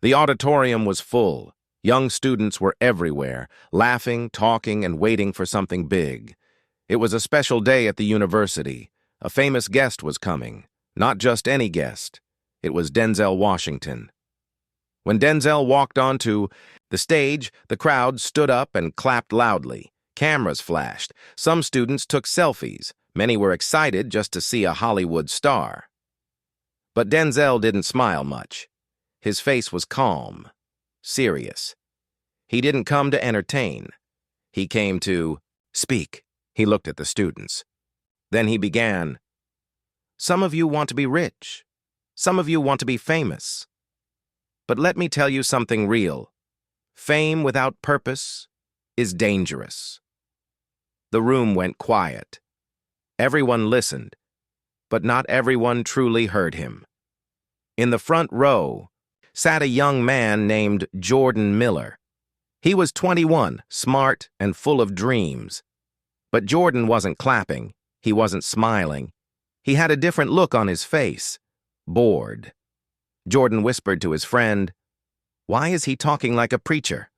The auditorium was full. Young students were everywhere, laughing, talking, and waiting for something big. It was a special day at the university. A famous guest was coming. Not just any guest. It was Denzel Washington. When Denzel walked onto the stage, the crowd stood up and clapped loudly. Cameras flashed. Some students took selfies. Many were excited just to see a Hollywood star. But Denzel didn't smile much. His face was calm, serious. He didn't come to entertain. He came to speak. He looked at the students. Then he began, "Some of you want to be rich. Some of you want to be famous. But let me tell you something real. Fame without purpose is dangerous." The room went quiet. Everyone listened, but not everyone truly heard him. In the front row sat a young man named Jordan Miller. He was 21, smart and full of dreams. But Jordan wasn't clapping. He wasn't smiling. He had a different look on his face, bored. Jordan whispered to his friend, "Why is he talking like a preacher?"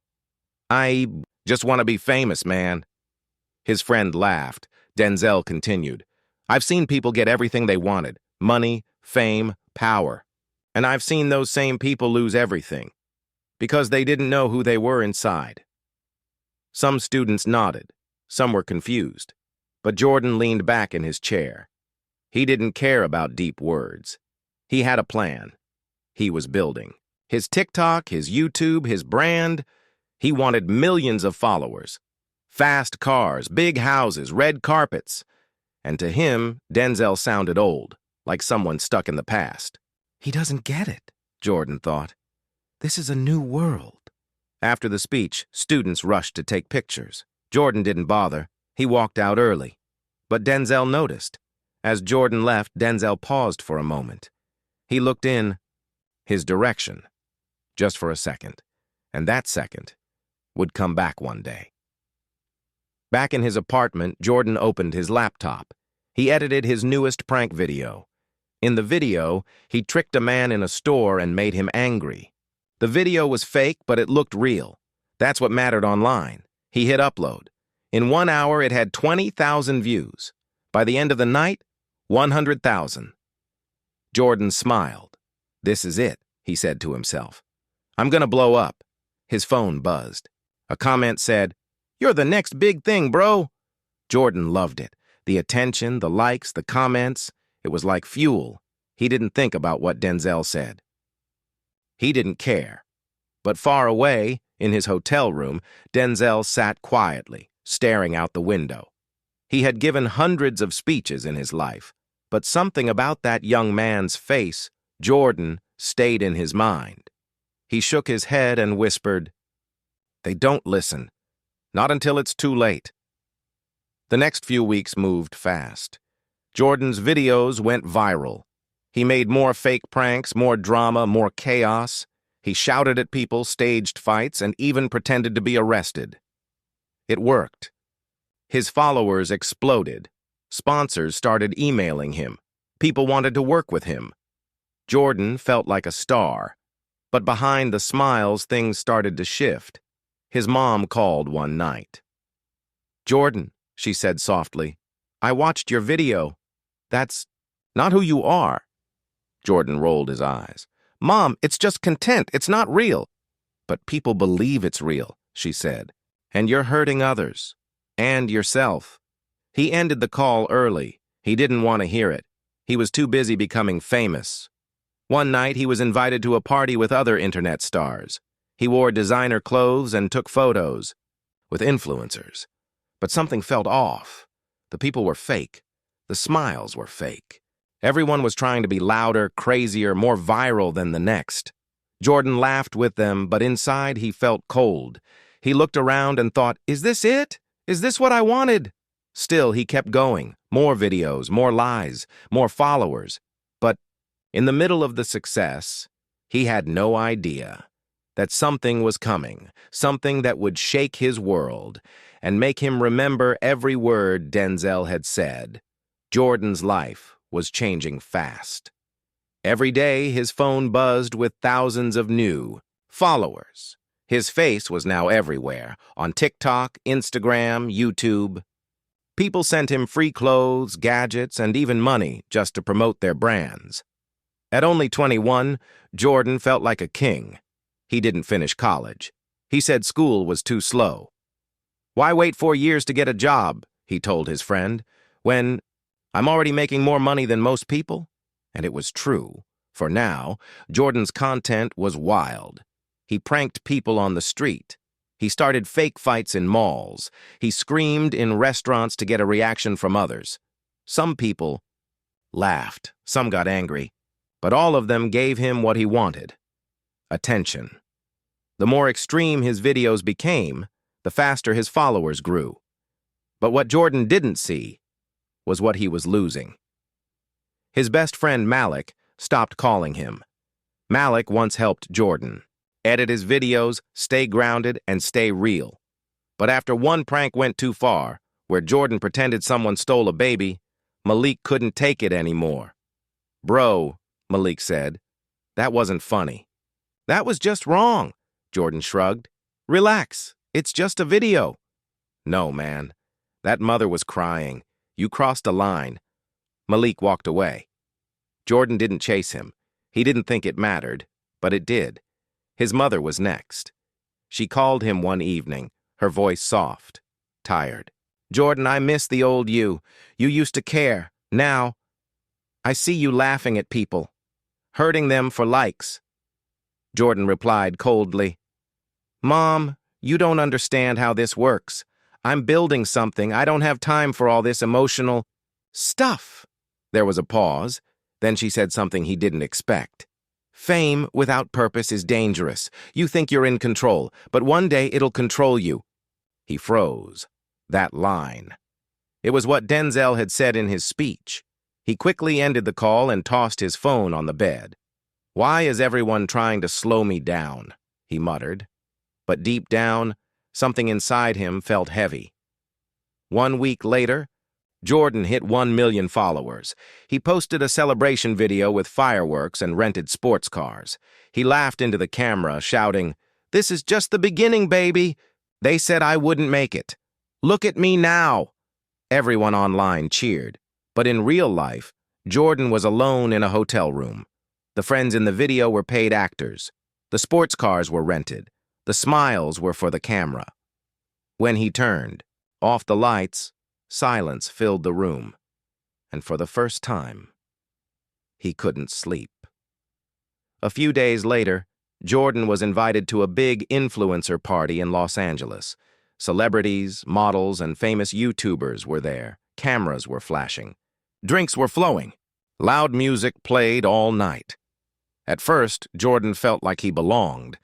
"I just want to be famous, man." His friend laughed. Denzel continued, "I've seen people get everything they wanted, money, fame, power. And I've seen those same people lose everything because they didn't know who they were inside." Some students nodded. Some were confused. But Jordan leaned back in his chair. He didn't care about deep words. He had a plan. He was building. His TikTok, his YouTube, his brand. He wanted millions of followers. Fast cars, big houses, red carpets. And to him, Denzel sounded old, like someone stuck in the past. He doesn't get it, Jordan thought. This is a new world. After the speech, students rushed to take pictures. Jordan didn't bother. He walked out early. But Denzel noticed. As Jordan left, Denzel paused for a moment. He looked in his direction, just for a second. And that second would come back one day. Back in his apartment, Jordan opened his laptop. He edited his newest prank video. In the video, he tricked a man in a store and made him angry. The video was fake, but it looked real. That's what mattered online. He hit upload. In 1 hour, it had 20,000 views. By the end of the night, 100,000. Jordan smiled. "This is it," he said to himself. "I'm gonna blow up." His phone buzzed. A comment said, "You're the next big thing, bro." Jordan loved it. The attention, the likes, the comments. It was like fuel. He didn't think about what Denzel said. He didn't care. But far away, in his hotel room, Denzel sat quietly, staring out the window. He had given hundreds of speeches in his life, but something about that young man's face, Jordan, stayed in his mind. He shook his head and whispered, "They don't listen. Not until it's too late." The next few weeks moved fast. Jordan's videos went viral. He made more fake pranks, more drama, more chaos. He shouted at people, staged fights, and even pretended to be arrested. It worked. His followers exploded. Sponsors started emailing him. People wanted to work with him. Jordan felt like a star. But behind the smiles, things started to shift. His mom called one night. "Jordan," she said softly, "I watched your video. That's not who you are." Jordan rolled his eyes. "Mom, it's just content. It's not real." "But people believe it's real," she said. "And you're hurting others. And yourself." He ended the call early. He didn't want to hear it. He was too busy becoming famous. One night, he was invited to a party with other internet stars. He wore designer clothes and took photos with influencers. But something felt off. The people were fake. The smiles were fake. Everyone was trying to be louder, crazier, more viral than the next. Jordan laughed with them, but inside he felt cold. He looked around and thought, "Is this it? Is this what I wanted?" Still, he kept going. More videos, more lies, more followers. But in the middle of the success, he had no idea that something was coming, something that would shake his world and make him remember every word Denzel had said. Jordan's life was changing fast. Every day, his phone buzzed with thousands of new, Followers. His face was now everywhere, on TikTok, Instagram, YouTube. People sent him free clothes, gadgets, and even money just to promote their brands. At only 21, Jordan felt like a king. He didn't finish college. He said school was too slow. "Why wait 4 years to get a job?" he told his friend, "when I'm already making more money than most people?" And it was true. For now, Jordan's content was wild. He pranked people on the street. He started fake fights in malls. He screamed in restaurants to get a reaction from others. Some people laughed. Some got angry. But all of them gave him what he wanted: attention. The more extreme his videos became, the faster his followers grew. But what Jordan didn't see was what he was losing. His best friend Malik stopped calling him. Malik once helped Jordan edit his videos, stay grounded, and stay real. But after one prank went too far, where Jordan pretended someone stole a baby, Malik couldn't take it anymore. "Bro," Malik said, "that wasn't funny." "That was just wrong," Jordan shrugged. "Relax, it's just a video." "No, man. That mother was crying. You crossed a line." Malik walked away. Jordan didn't chase him. He didn't think it mattered, but it did. His mother was next. She called him one evening, her voice soft, tired. "Jordan, I miss the old you. You used to care. Now, I see you laughing at people, hurting them for likes." Jordan replied coldly, "Mom, you don't understand how this works. I'm building something. I don't have time for all this emotional stuff." There was a pause. Then she said something he didn't expect. "Fame without purpose is dangerous. You think you're in control, but one day it'll control you." He froze. That line. It was what Denzel had said in his speech. He quickly ended the call and tossed his phone on the bed. "Why is everyone trying to slow me down?" he muttered. But deep down, something inside him felt heavy. 1 week later, Jordan hit 1 million followers. He posted a celebration video with fireworks and rented sports cars. He laughed into the camera, shouting, "This is just the beginning, baby. They said I wouldn't make it. Look at me now." Everyone online cheered. But in real life, Jordan was alone in a hotel room. The friends in the video were paid actors. The sports cars were rented. The smiles were for the camera. When he turned off the lights, silence filled the room, and for the first time, he couldn't sleep. A few days later, Jordan was invited to a big influencer party in Los Angeles. Celebrities, models, and famous YouTubers were there. Cameras were flashing. Drinks were flowing. Loud music played all night. At first, Jordan felt like he belonged,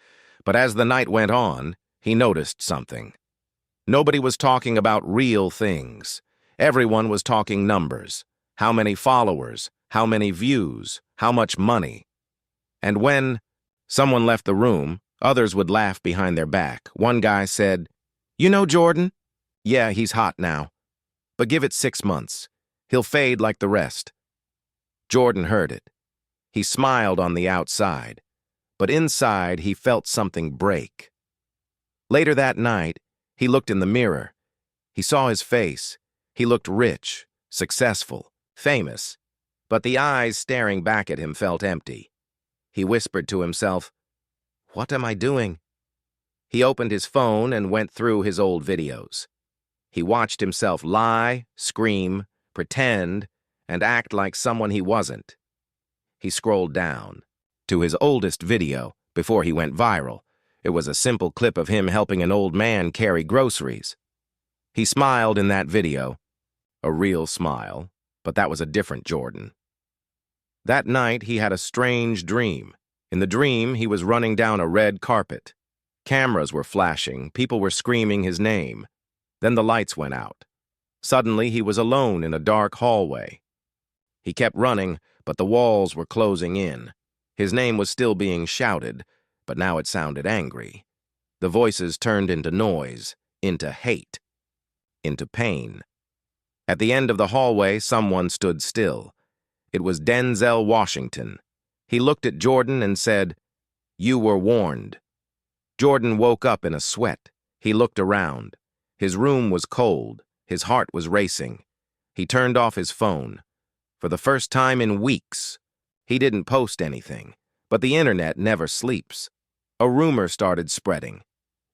but as the night went on, he noticed something. Nobody was talking about real things. Everyone was talking numbers. How many followers? How many views? How much money? And when someone left the room, others would laugh behind their back. One guy said, "You know Jordan? Yeah, he's hot now. But give it 6 months. He'll fade like the rest." Jordan heard it. He smiled on the outside, but inside he felt something break. Later that night, he looked in the mirror. He saw his face. He looked rich, successful, famous, but the eyes staring back at him felt empty. He whispered to himself, "What am I doing?" He opened his phone and went through his old videos. He watched himself lie, scream, pretend, and act like someone he wasn't. He scrolled down to his oldest video before he went viral. It was a simple clip of him helping an old man carry groceries. He smiled in that video, a real smile, but that was a different Jordan. That night, he had a strange dream. In the dream, he was running down a red carpet. Cameras were flashing, people were screaming his name. Then the lights went out. Suddenly, he was alone in a dark hallway. He kept running, but the walls were closing in. His name was still being shouted, but now it sounded angry. The voices turned into noise, into hate, into pain. At the end of the hallway, someone stood still. It was Denzel Washington. He looked at Jordan and said, "You were warned." Jordan woke up in a sweat. He looked around. His room was cold. His heart was racing. He turned off his phone. For the first time in weeks, he didn't post anything, but the internet never sleeps. A rumor started spreading.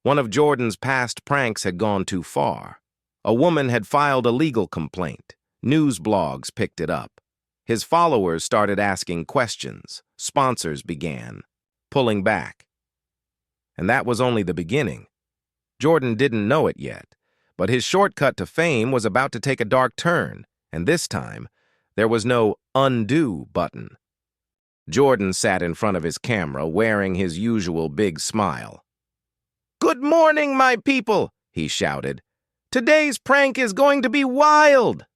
One of Jordan's past pranks had gone too far. A woman had filed a legal complaint. News blogs picked it up. His followers started asking questions. Sponsors began pulling back. And that was only the beginning. Jordan didn't know it yet, but his shortcut to fame was about to take a dark turn, and this time, there was no undo button. Jordan sat in front of his camera wearing his usual big smile. "Good morning, my people," he shouted. "Today's prank is going to be wild."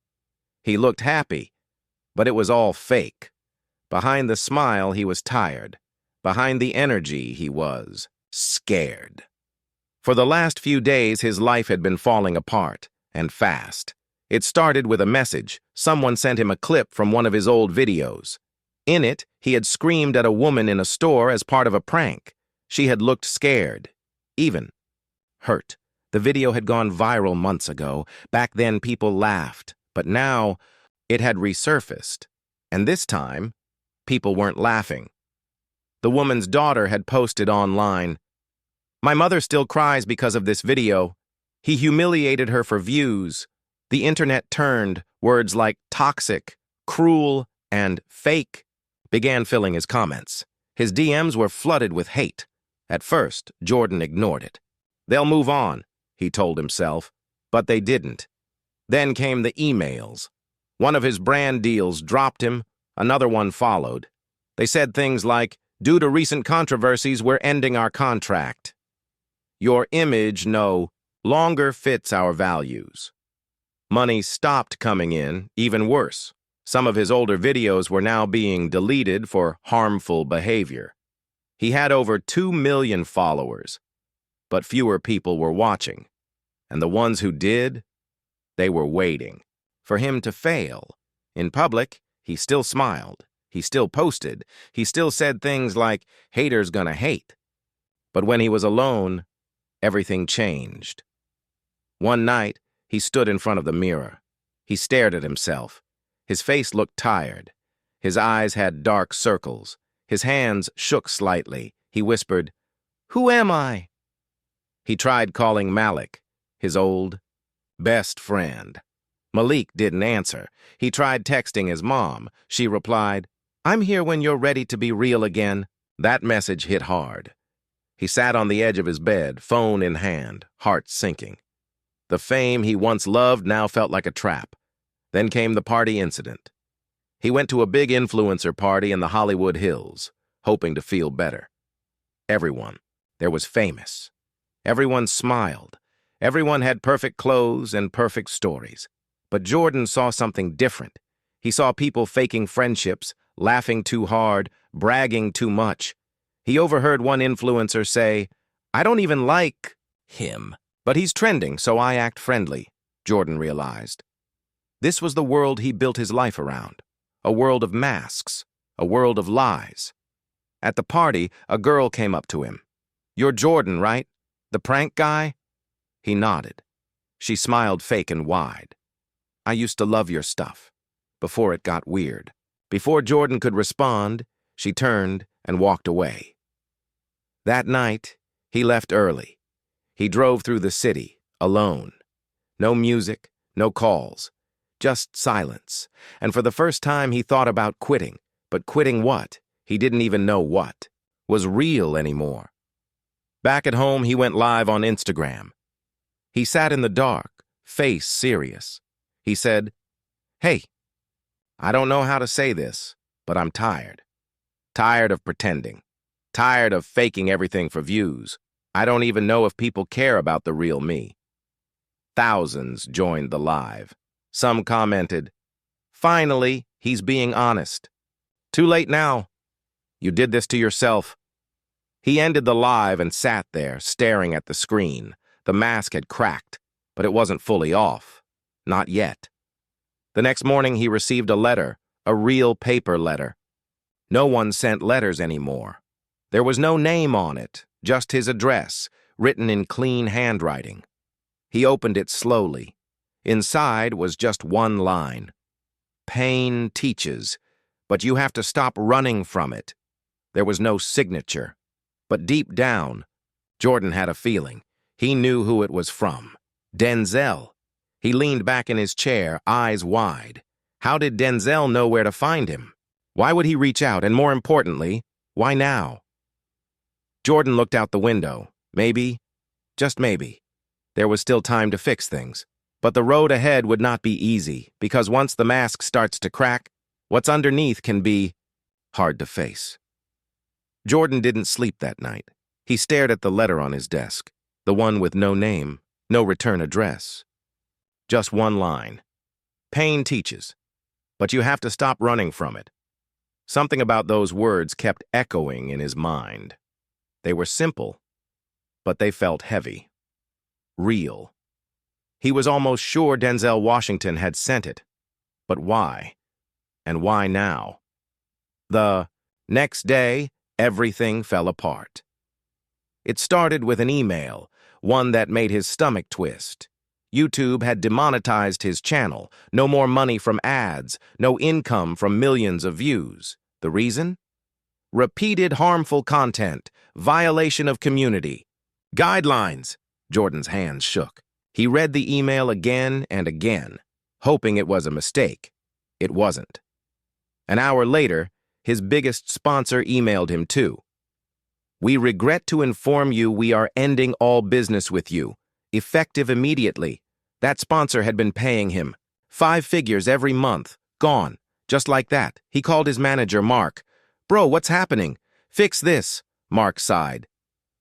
He looked happy, but it was all fake. Behind the smile, he was tired. Behind the energy, he was scared. For the last few days, his life had been falling apart, and fast. It started with a message. Someone sent him a clip from one of his old videos. In it, he had screamed at a woman in a store as part of a prank. She had looked scared, even hurt. The video had gone viral months ago. Back then, people laughed, but now it had resurfaced. And this time, people weren't laughing. The woman's daughter had posted online, "My mother still cries because of this video. He humiliated her for views." The internet turned. Words like toxic, cruel, and fake began filling his comments. His DMs were flooded with hate. At first, Jordan ignored it. "They'll move on," he told himself, but they didn't. Then came the emails. One of his brand deals dropped him, another one followed. They said things like, "Due to recent controversies, we're ending our contract. Your image no longer fits our values." Money stopped coming in, even worse. Some of his older videos were now being deleted for harmful behavior. He had over 2 million followers, but fewer people were watching. And the ones who did, they were waiting for him to fail. In public, he still smiled. He still posted. He still said things like, "Haters gonna hate." But when he was alone, everything changed. One night, he stood in front of the mirror. He stared at himself. His face looked tired. His eyes had dark circles. His hands shook slightly. He whispered, "Who am I?" He tried calling Malik, his old, best friend. Malik didn't answer. He tried texting his mom. She replied, "I'm here when you're ready to be real again." That message hit hard. He sat on the edge of his bed, phone in hand, heart sinking. The fame he once loved now felt like a trap. Then came the party incident. He went to a big influencer party in the Hollywood Hills, hoping to feel better. Everyone there was famous. Everyone smiled. Everyone had perfect clothes and perfect stories. But Jordan saw something different. He saw people faking friendships, laughing too hard, bragging too much. He overheard one influencer say, "I don't even like him, but he's trending, so I act friendly," Jordan realized. This was the world he built his life around. A world of masks, a world of lies. At the party, a girl came up to him. "You're Jordan, right? The prank guy?" He nodded. She smiled fake and wide. "I used to love your stuff, before it got weird." Before Jordan could respond, she turned and walked away. That night, he left early. He drove through the city, alone. No music, no calls, just silence. And for the first time, he thought about quitting. But quitting what? He didn't even know what was real anymore. Back at home, he went live on Instagram. He sat in the dark, face serious. He said, "Hey, I don't know how to say this, but I'm tired. Tired of pretending. Tired of faking everything for views. I don't even know if people care about the real me." Thousands joined the live. Some commented, "Finally, he's being honest. Too late now. You did this to yourself." He ended the live and sat there, staring at the screen. The mask had cracked, but it wasn't fully off. Not yet. The next morning, he received a letter, a real paper letter. No one sent letters anymore. There was no name on it, just his address, written in clean handwriting. He opened it slowly. Inside was just one line. Pain teaches, but you have to stop running from it. There was no signature. But deep down, Jordan had a feeling. He knew who it was from. Denzel. He leaned back in his chair, eyes wide. How did Denzel know where to find him? Why would he reach out, and more importantly, why now? Jordan looked out the window. Maybe, just maybe, there was still time to fix things. But the road ahead would not be easy, because once the mask starts to crack, what's underneath can be hard to face. Jordan didn't sleep that night. He stared at the letter on his desk, the one with no name, no return address. Just one line. Pain teaches, but you have to stop running from it. Something about those words kept echoing in his mind. They were simple, but they felt heavy. Real. He was almost sure Denzel Washington had sent it. But why? And why now? The next day, everything fell apart. It started with an email, one that made his stomach twist. YouTube had demonetized his channel. No more money from ads, no income from millions of views. The reason? Repeated harmful content, violation of community. Guidelines. Jordan's hands shook. He read the email again and again, hoping it was a mistake. It wasn't. An hour later, his biggest sponsor emailed him too. We regret to inform you we are ending all business with you, effective immediately. That sponsor had been paying him 5 figures every month, gone, just like that. He called his manager, Mark. Bro, what's happening? Fix this, Mark sighed.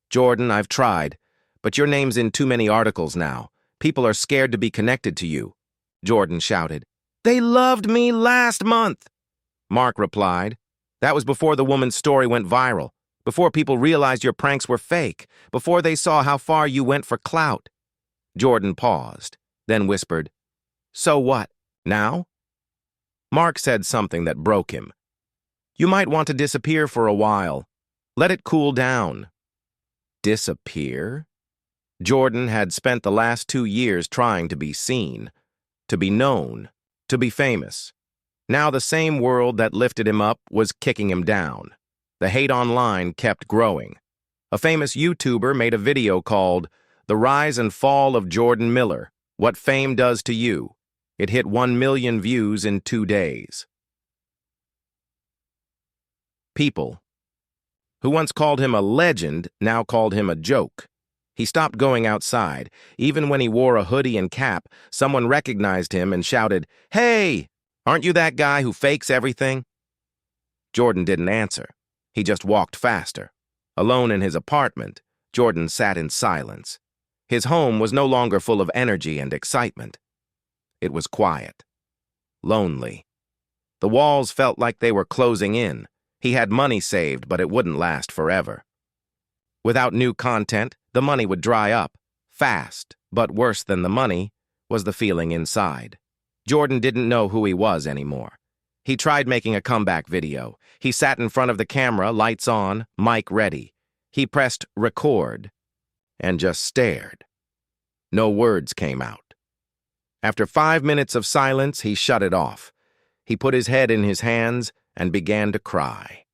Jordan, I've tried, but your name's in too many articles now. People are scared to be connected to you. Jordan shouted. They loved me last month. Mark replied. That was before the woman's story went viral, before people realized your pranks were fake, before they saw how far you went for clout. Jordan paused, then whispered, So what, now? Mark said something that broke him. You might want to disappear for a while. Let it cool down. Disappear? Jordan had spent the last 2 years trying to be seen, to be known, to be famous. Now the same world that lifted him up was kicking him down. The hate online kept growing. A famous YouTuber made a video called The Rise and Fall of Jordan Miller, What Fame Does to You. It hit 1 million views in 2 days. People who once called him a legend now called him a joke. He stopped going outside. Even when he wore a hoodie and cap, someone recognized him and shouted, Hey, aren't you that guy who fakes everything? Jordan didn't answer. He just walked faster. Alone in his apartment, Jordan sat in silence. His home was no longer full of energy and excitement. It was quiet. Lonely. The walls felt like they were closing in. He had money saved, but it wouldn't last forever. Without new content, the money would dry up. Fast, but worse than the money, was the feeling inside. Jordan didn't know who he was anymore. He tried making a comeback video. He sat in front of the camera, lights on, mic ready. He pressed record and just stared. No words came out. After 5 minutes of silence, he shut it off. He put his head in his hands and began to cry.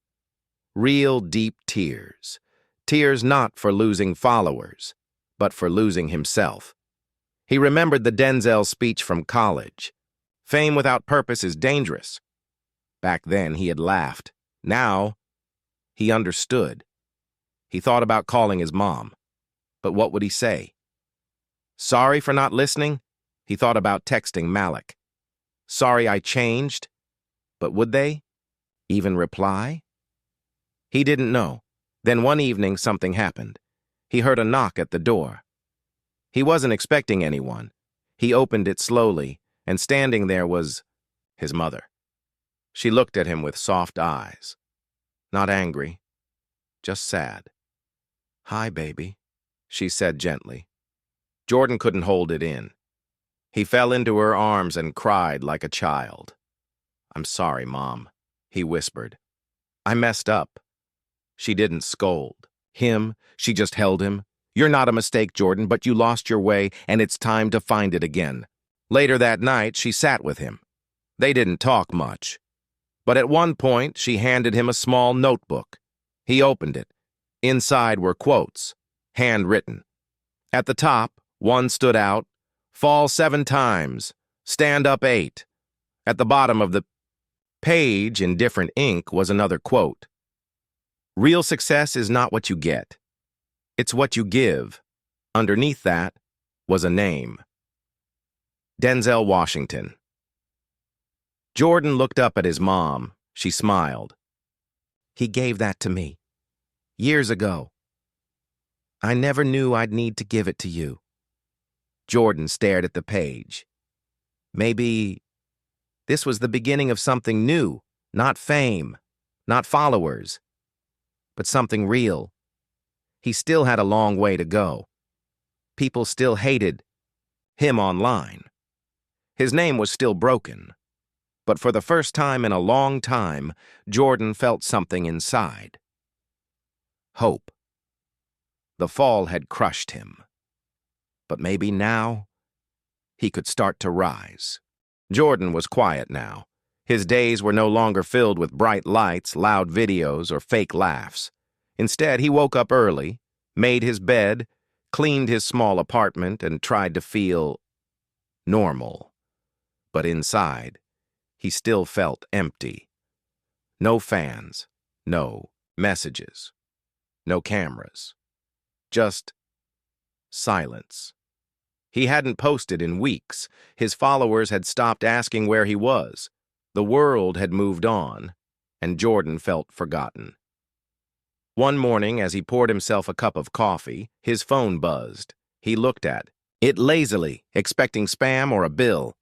Real deep tears. Tears not for losing followers, but for losing himself. He remembered the Denzel speech from college. Fame without purpose is dangerous. Back then, he had laughed. Now, he understood. He thought about calling his mom. But what would he say? Sorry for not listening? He thought about texting Malik. Sorry I changed? But would they even reply? He didn't know. Then one evening, something happened. He heard a knock at the door. He wasn't expecting anyone. He opened it slowly, and standing there was his mother. She looked at him with soft eyes. Not angry, just sad. Hi, baby, she said gently. Jordan couldn't hold it in. He fell into her arms and cried like a child. I'm sorry, Mom, he whispered. I messed up. She didn't scold. She just held him. You're not a mistake, Jordan, but you lost your way, and it's time to find it again. Later that night, she sat with him. They didn't talk much. But at one point, she handed him a small notebook. He opened it. Inside were quotes, handwritten. At the top, one stood out, fall 7 times, stand up 8. At the bottom of the page, in different ink, was another quote. Real success is not what you get. It's what you give. Underneath that was a name. Denzel Washington. Jordan looked up at his mom. She smiled. He gave that to me. Years ago. I never knew I'd need to give it to you. Jordan stared at the page. Maybe this was the beginning of something new, not fame, not followers, but something real. He still had a long way to go. People still hated him online. His name was still broken. But for the first time in a long time, Jordan felt something inside. Hope. The fall had crushed him. But maybe now he could start to rise. Jordan was quiet now. His days were no longer filled with bright lights, loud videos, or fake laughs. Instead, he woke up early, made his bed, cleaned his small apartment, and tried to feel normal. But inside, he still felt empty. No fans, no messages, no cameras. Just silence. He hadn't posted in weeks. His followers had stopped asking where he was. The world had moved on, and Jordan felt forgotten. One morning, as he poured himself a cup of coffee, his phone buzzed. He looked at it lazily, expecting spam or a bill.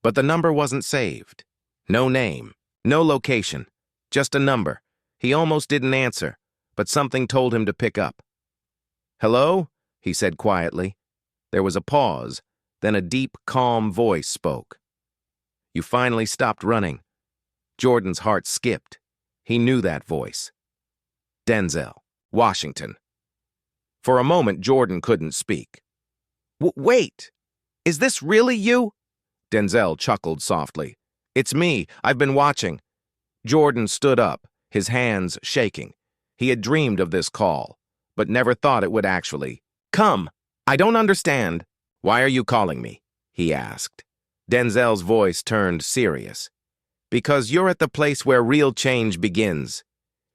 But the number wasn't saved. No name, no location, just a number. He almost didn't answer, but something told him to pick up. Hello? He said quietly. There was a pause, then a deep, calm voice spoke. You finally stopped running. Jordan's heart skipped. He knew that voice. Denzel, Washington. For a moment, Jordan couldn't speak. Wait! Is this really you? Denzel chuckled softly. It's me. I've been watching. Jordan stood up, his hands shaking. He had dreamed of this call, but never thought it would actually come. I don't understand. Why are you calling me? He asked. Denzel's voice turned serious. Because you're at the place where real change begins.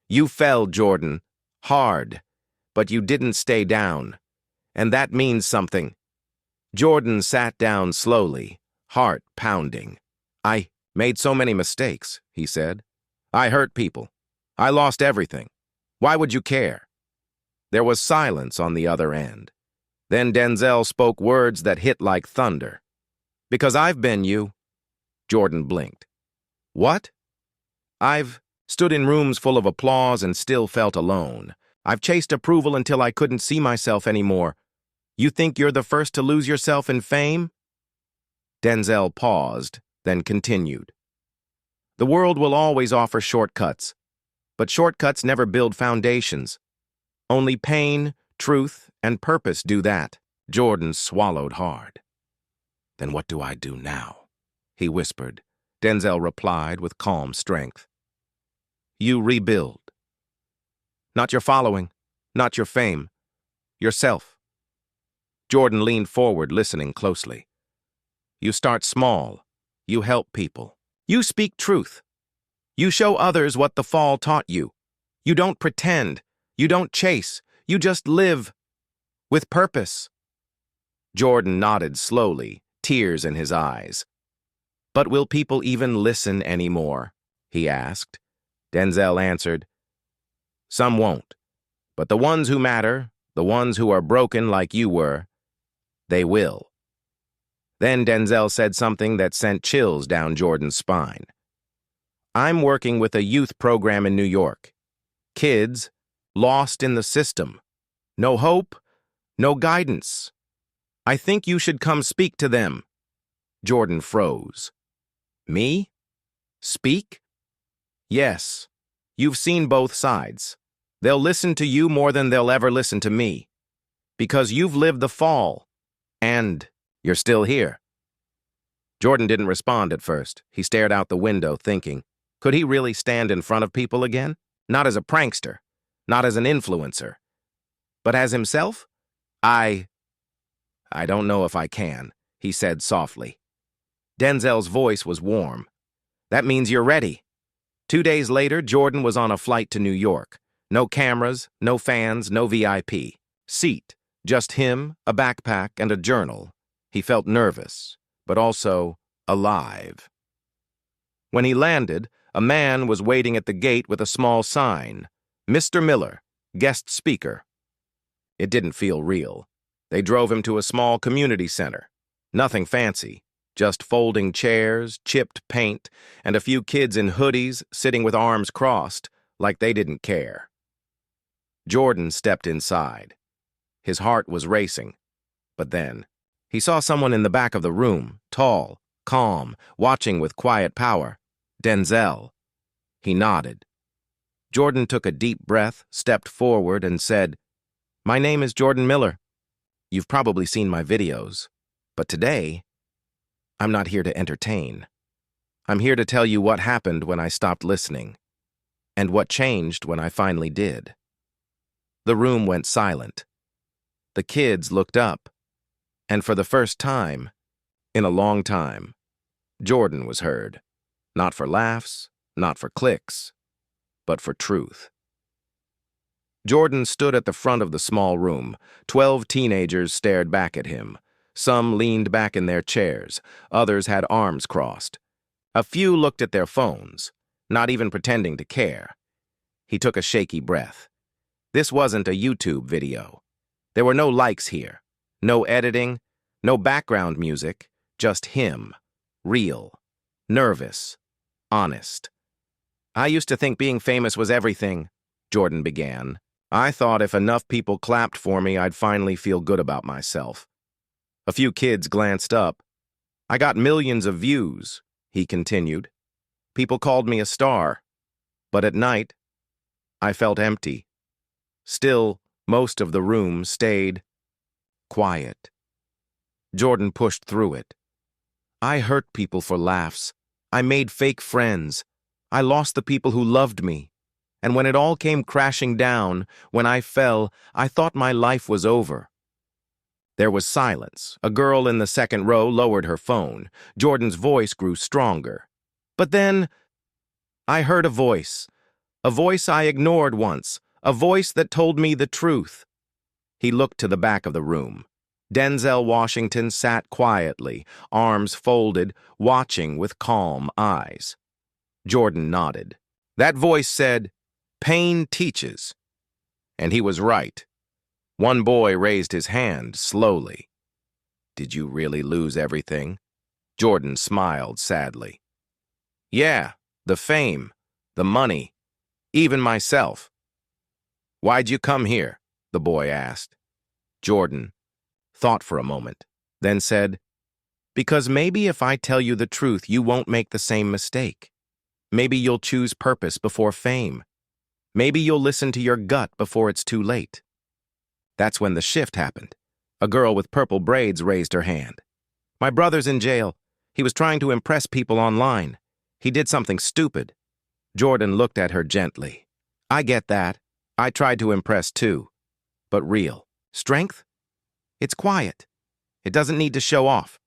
You fell, Jordan. Hard. But you didn't stay down. And that means something. Jordan sat down slowly, heart pounding. I made so many mistakes, he said. I hurt people. I lost everything. Why would you care? There was silence on the other end. Then Denzel spoke words that hit like thunder. Because I've been you. Jordan blinked. What? I've stood in rooms full of applause and still felt alone. I've chased approval until I couldn't see myself anymore. You think you're the first to lose yourself in fame? Denzel paused, then continued. The world will always offer shortcuts, but shortcuts never build foundations. Only pain, truth, and purpose do that. Jordan swallowed hard. Then what do I do now? He whispered. Denzel replied with calm strength. You rebuild. Not your following, not your fame, yourself. Jordan leaned forward, listening closely. You start small. You help people. You speak truth. You show others what the fall taught you. You don't pretend. You don't chase. You just live with purpose. Jordan nodded slowly, tears in his eyes. But will people even listen anymore? He asked. Denzel answered. Some won't. But the ones who matter, the ones who are broken like you were, they will. Then Denzel said something that sent chills down Jordan's spine. I'm working with a youth program in New York. Kids lost in the system. No hope, no guidance. I think you should come speak to them. Jordan froze. Me? Speak? Yes. You've seen both sides. They'll listen to you more than they'll ever listen to me. Because you've lived the fall. And you're still here. Jordan didn't respond at first. He stared out the window, thinking, could he really stand in front of people again? Not as a prankster, not as an influencer, but as himself? I don't know if I can, he said softly. Denzel's voice was warm. That means you're ready. 2 days later, Jordan was on a flight to New York. No cameras, no fans, no VIP. Seat, just him, a backpack, and a journal. He felt nervous, but also alive. When he landed, a man was waiting at the gate with a small sign, Mr. Miller, guest speaker. It didn't feel real. They drove him to a small community center. Nothing fancy, just folding chairs, chipped paint, and a few kids in hoodies sitting with arms crossed, like they didn't care. Jordan stepped inside. His heart was racing. But then, he saw someone in the back of the room, tall, calm, watching with quiet power. Denzel. He nodded. Jordan took a deep breath, stepped forward, and said, "My name is Jordan Miller. You've probably seen my videos, but today, I'm not here to entertain. I'm here to tell you what happened when I stopped listening, and what changed when I finally did." The room went silent. The kids looked up, and for the first time, in a long time, Jordan was heard. Not for laughs, not for clicks, but for truth. Jordan stood at the front of the small room. 12 teenagers stared back at him. Some leaned back in their chairs. Others had arms crossed. A few looked at their phones, not even pretending to care. He took a shaky breath. This wasn't a YouTube video. There were no likes here. No editing, no background music, just him. Real. Nervous. Honest. "I used to think being famous was everything," Jordan began. "I thought if enough people clapped for me, I'd finally feel good about myself." A few kids glanced up. "I got millions of views," he continued. "People called me a star. But at night, I felt empty. Still, most of the room stayed quiet." Jordan pushed through it. "I hurt people for laughs. I made fake friends. I lost the people who loved me. And when it all came crashing down, when I fell, I thought my life was over." There was silence. A girl in the second row lowered her phone. Jordan's voice grew stronger. "But then, I heard a voice I ignored once, a voice that told me the truth." He looked to the back of the room. Denzel Washington sat quietly, arms folded, watching with calm eyes. Jordan nodded. That voice said, "Pain teaches." And he was right. One boy raised his hand slowly. "Did you really lose everything?" Jordan smiled sadly. "Yeah, the fame, the money, even myself." "Why'd you come here?" the boy asked. Jordan thought for a moment, then said, "Because maybe if I tell you the truth, you won't make the same mistake. Maybe you'll choose purpose before fame. Maybe you'll listen to your gut before it's too late." That's when the shift happened. A girl with purple braids raised her hand. "My brother's in jail. He was trying to impress people online. He did something stupid." Jordan looked at her gently. "I get that. I tried to impress too. But real strength? It's quiet. It doesn't need to show off."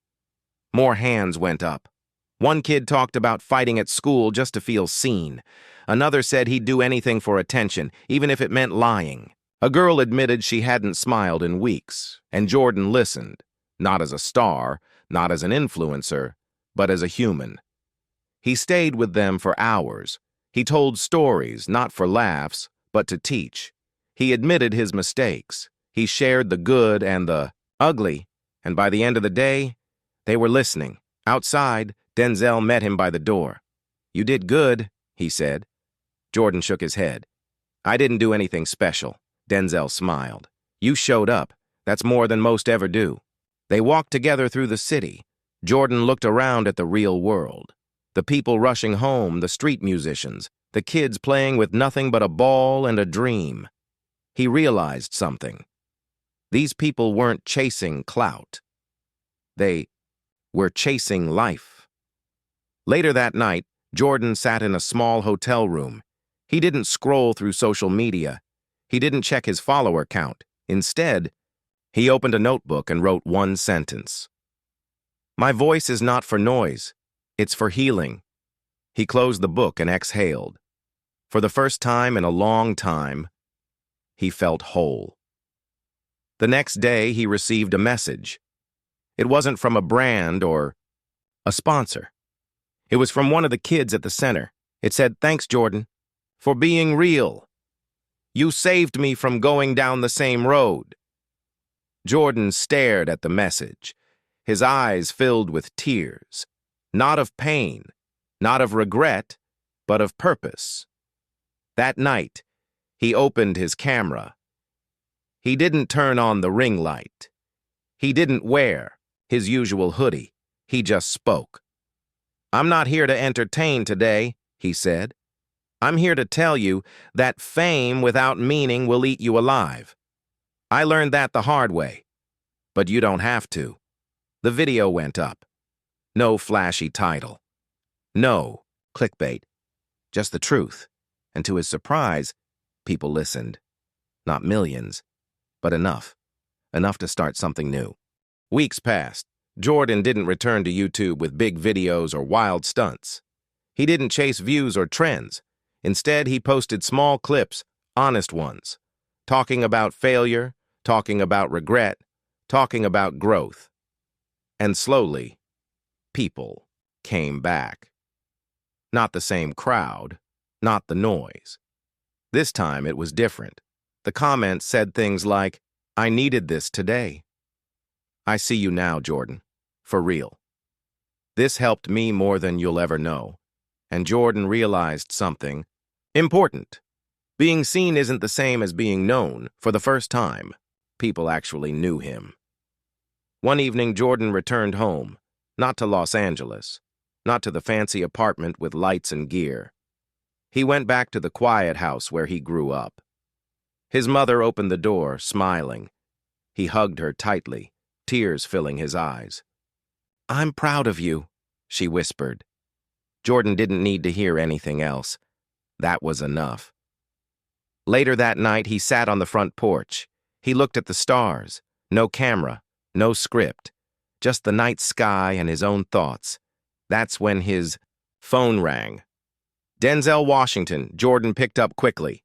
More hands went up. One kid talked about fighting at school just to feel seen. Another said he'd do anything for attention, even if it meant lying. A girl admitted she hadn't smiled in weeks, and Jordan listened, not as a star, not as an influencer, but as a human. He stayed with them for hours. He told stories, not for laughs, but to teach. He admitted his mistakes. He shared the good and the ugly, and by the end of the day, they were listening. Outside, Denzel met him by the door. "You did good," he said. Jordan shook his head. "I didn't do anything special." Denzel smiled. "You showed up. That's more than most ever do." They walked together through the city. Jordan looked around at the real world. The people rushing home, the street musicians, the kids playing with nothing but a ball and a dream. He realized something. These people weren't chasing clout. They were chasing life. Later that night, Jordan sat in a small hotel room. He didn't scroll through social media. He didn't check his follower count. Instead, he opened a notebook and wrote one sentence. "My voice is not for noise. It's for healing." He closed the book and exhaled. For the first time in a long time, he felt whole. The next day, he received a message. It wasn't from a brand or a sponsor. It was from one of the kids at the center. It said, "Thanks, Jordan, for being real. You saved me from going down the same road." Jordan stared at the message, his eyes filled with tears, not of pain, not of regret, but of purpose. That night, he opened his camera. He didn't turn on the ring light. He didn't wear his usual hoodie. He just spoke. "I'm not here to entertain today," he said. "I'm here to tell you that fame without meaning will eat you alive. I learned that the hard way, but you don't have to." The video went up. No flashy title. No clickbait. Just the truth. And to his surprise, people listened. Not millions, but enough. Enough to start something new. Weeks passed. Jordan didn't return to YouTube with big videos or wild stunts. He didn't chase views or trends. Instead, he posted small clips, honest ones, talking about failure, talking about regret, talking about growth. And slowly, people came back. Not the same crowd, not the noise. This time it was different. The comments said things like, "I needed this today. I see you now, Jordan. For real. This helped me more than you'll ever know." And Jordan realized something important. Being seen isn't the same as being known. For the first time, people actually knew him. One evening, Jordan returned home, not to Los Angeles, not to the fancy apartment with lights and gear. He went back to the quiet house where he grew up. His mother opened the door, smiling. He hugged her tightly, tears filling his eyes. "I'm proud of you," she whispered. Jordan didn't need to hear anything else. That was enough. Later that night, he sat on the front porch. He looked at the stars. No camera, no script, just the night sky and his own thoughts. That's when his phone rang. Denzel Washington. Jordan picked up quickly.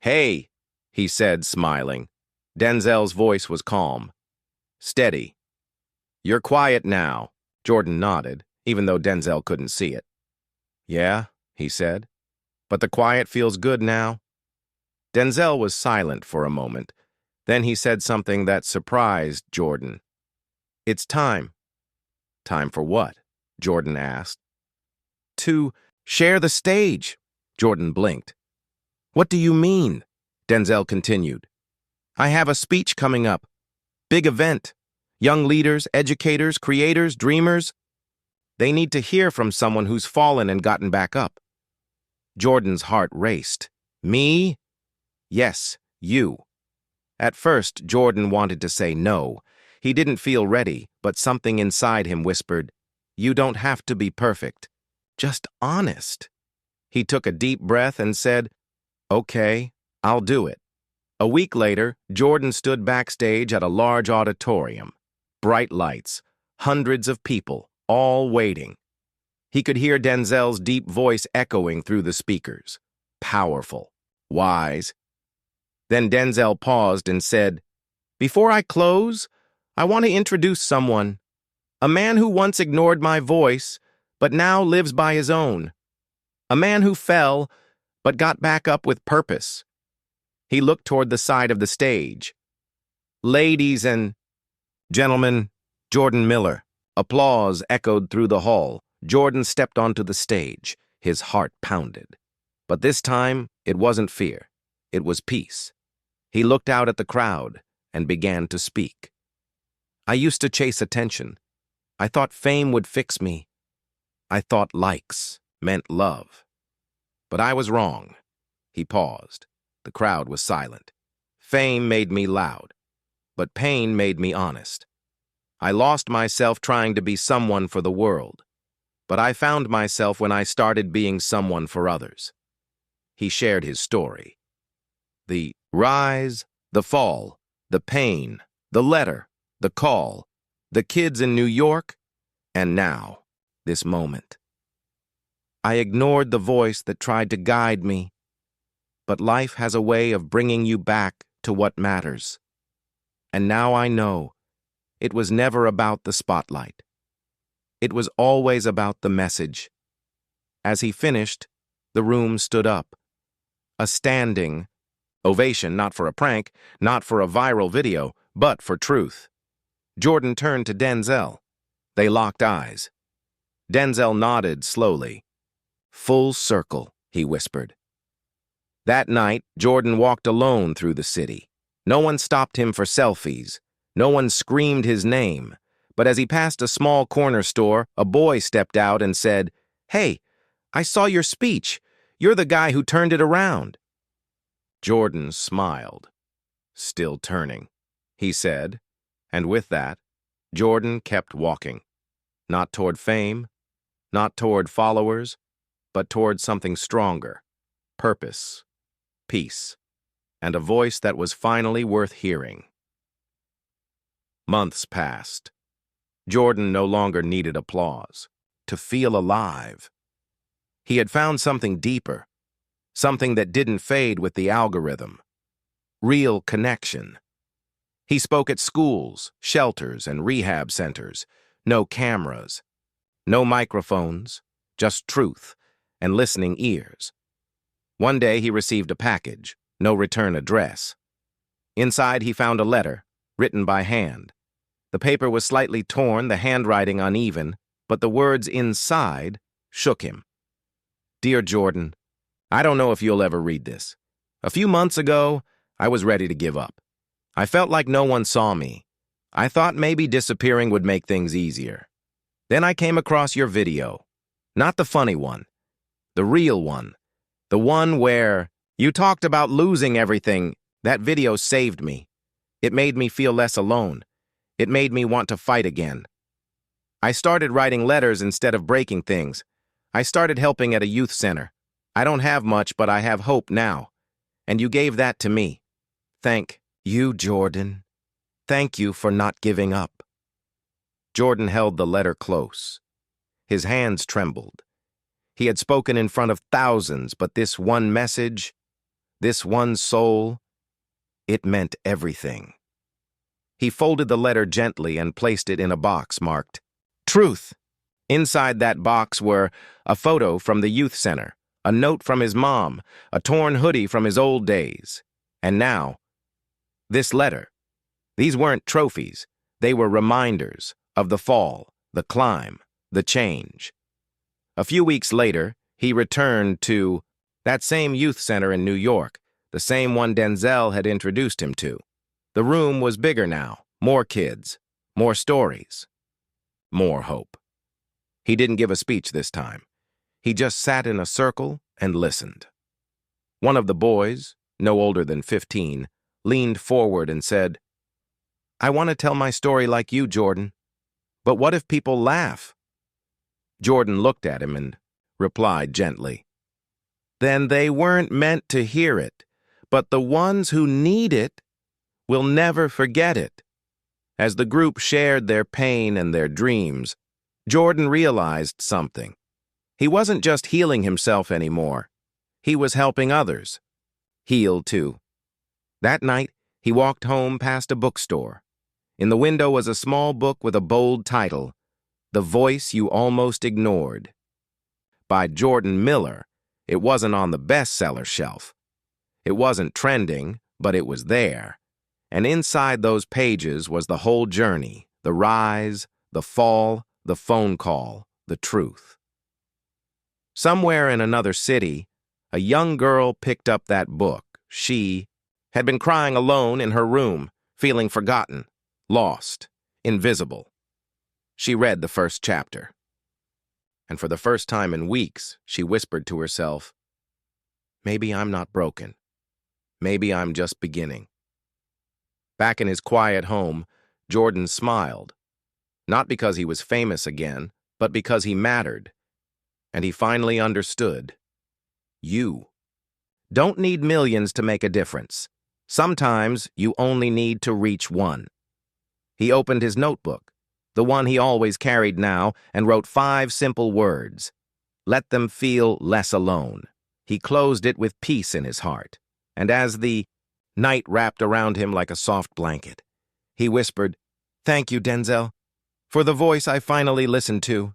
"Hey," he said, smiling. Denzel's voice was calm. "Steady. You're quiet now." Jordan nodded, even though Denzel couldn't see it. "Yeah," he said. "But the quiet feels good now." Denzel was silent for a moment. Then he said something that surprised Jordan. "It's time." "Time for what?" Jordan asked. "To share the stage." Jordan blinked. "What do you mean?" Denzel continued. "I have a speech coming up. Big event. Young leaders, educators, creators, dreamers. They need to hear from someone who's fallen and gotten back up." Jordan's heart raced. "Me?" "Yes, you." At first, Jordan wanted to say no. He didn't feel ready, but something inside him whispered, "You don't have to be perfect. Just honest." He took a deep breath and said, "Okay, I'll do it." A week later, Jordan stood backstage at a large auditorium. Bright lights, hundreds of people, all waiting. He could hear Denzel's deep voice echoing through the speakers. Powerful, wise. Then Denzel paused and said, "Before I close, I want to introduce someone. A man who once ignored my voice, but now lives by his own. A man who fell, but got back up with purpose." He looked toward the side of the stage. "Ladies and gentlemen, Jordan Miller." Applause echoed through the hall. Jordan stepped onto the stage. His heart pounded. But this time, it wasn't fear. It was peace. He looked out at the crowd and began to speak. "I used to chase attention. I thought fame would fix me. I thought likes meant love. But I was wrong. He paused. The crowd was silent. Fame made me loud, but pain made me honest. I lost myself trying to be someone for the world, but I found myself when I started being someone for others. He shared his story. The rise, the fall, the pain, the letter, the call, the kids in New York, and now, this moment. I ignored the voice that tried to guide me, but life has a way of bringing you back to what matters. And now I know it was never about the spotlight. It was always about the message. As he finished, the room stood up. A standing ovation, not for a prank, not for a viral video, but for truth. Jordan turned to Denzel. They locked eyes. Denzel nodded slowly. "Full circle," he whispered. That night, Jordan walked alone through the city. No one stopped him for selfies. No one screamed his name. But as he passed a small corner store, a boy stepped out and said, "Hey, I saw your speech. You're the guy who turned it around." Jordan smiled. "Still turning," he said, and with that, Jordan kept walking. Not toward fame, not toward followers, but toward something stronger. Purpose, peace, and a voice that was finally worth hearing. Months passed. Jordan no longer needed applause to feel alive. He had found something deeper, something that didn't fade with the algorithm. Real connection. He spoke at schools, shelters, and rehab centers. No cameras, no microphones, just truth and listening ears. One day he received a package, no return address. Inside he found a letter, written by hand. The paper was slightly torn, the handwriting uneven, but the words inside shook him. "Dear Jordan, I don't know if you'll ever read this. A few months ago, I was ready to give up. I felt like no one saw me. I thought maybe disappearing would make things easier. Then I came across your video. Not the funny one. The real one. The one where you talked about losing everything. That video saved me. It made me feel less alone. It made me want to fight again. I started writing letters instead of breaking things. I started helping at a youth center. I don't have much, but I have hope now. And you gave that to me. Thank you, Jordan. Thank you for not giving up." Jordan held the letter close. His hands trembled. He had spoken in front of thousands, but this one message, this one soul, it meant everything. He folded the letter gently and placed it in a box marked "Truth." Inside that box were a photo from the youth center, a note from his mom, a torn hoodie from his old days, and now, this letter. These weren't trophies. They were reminders of the fall, the climb, the change. A few weeks later, he returned to that same youth center in New York, the same one Denzel had introduced him to. The room was bigger now, more kids, more stories, more hope. He didn't give a speech this time. He just sat in a circle and listened. One of the boys, no older than 15, leaned forward and said, "I want to tell my story like you, Jordan. But what if people laugh?" Jordan looked at him and replied gently, "Then they weren't meant to hear it, but the ones who need it will never forget it." As the group shared their pain and their dreams, Jordan realized something. He wasn't just healing himself anymore. He was helping others heal too. That night, he walked home past a bookstore. In the window was a small book with a bold title, "The Voice You Almost Ignored." By Jordan Miller. It wasn't on the bestseller shelf. It wasn't trending, but it was there. And inside those pages was the whole journey, the rise, the fall, the phone call, the truth. Somewhere in another city, a young girl picked up that book. She had been crying alone in her room, feeling forgotten, lost, invisible. She read the first chapter. And for the first time in weeks, she whispered to herself, Maybe I'm not broken. Maybe I'm just beginning. Back in his quiet home, Jordan smiled. Not because he was famous again, but because he mattered. And he finally understood. You don't need millions to make a difference. Sometimes you only need to reach one. He opened his notebook, the one he always carried now, and wrote 5 simple words. Let them feel less alone. He closed it with peace in his heart. And as the night wrapped around him like a soft blanket, he whispered, "Thank you, Denzel, for the voice I finally listened to."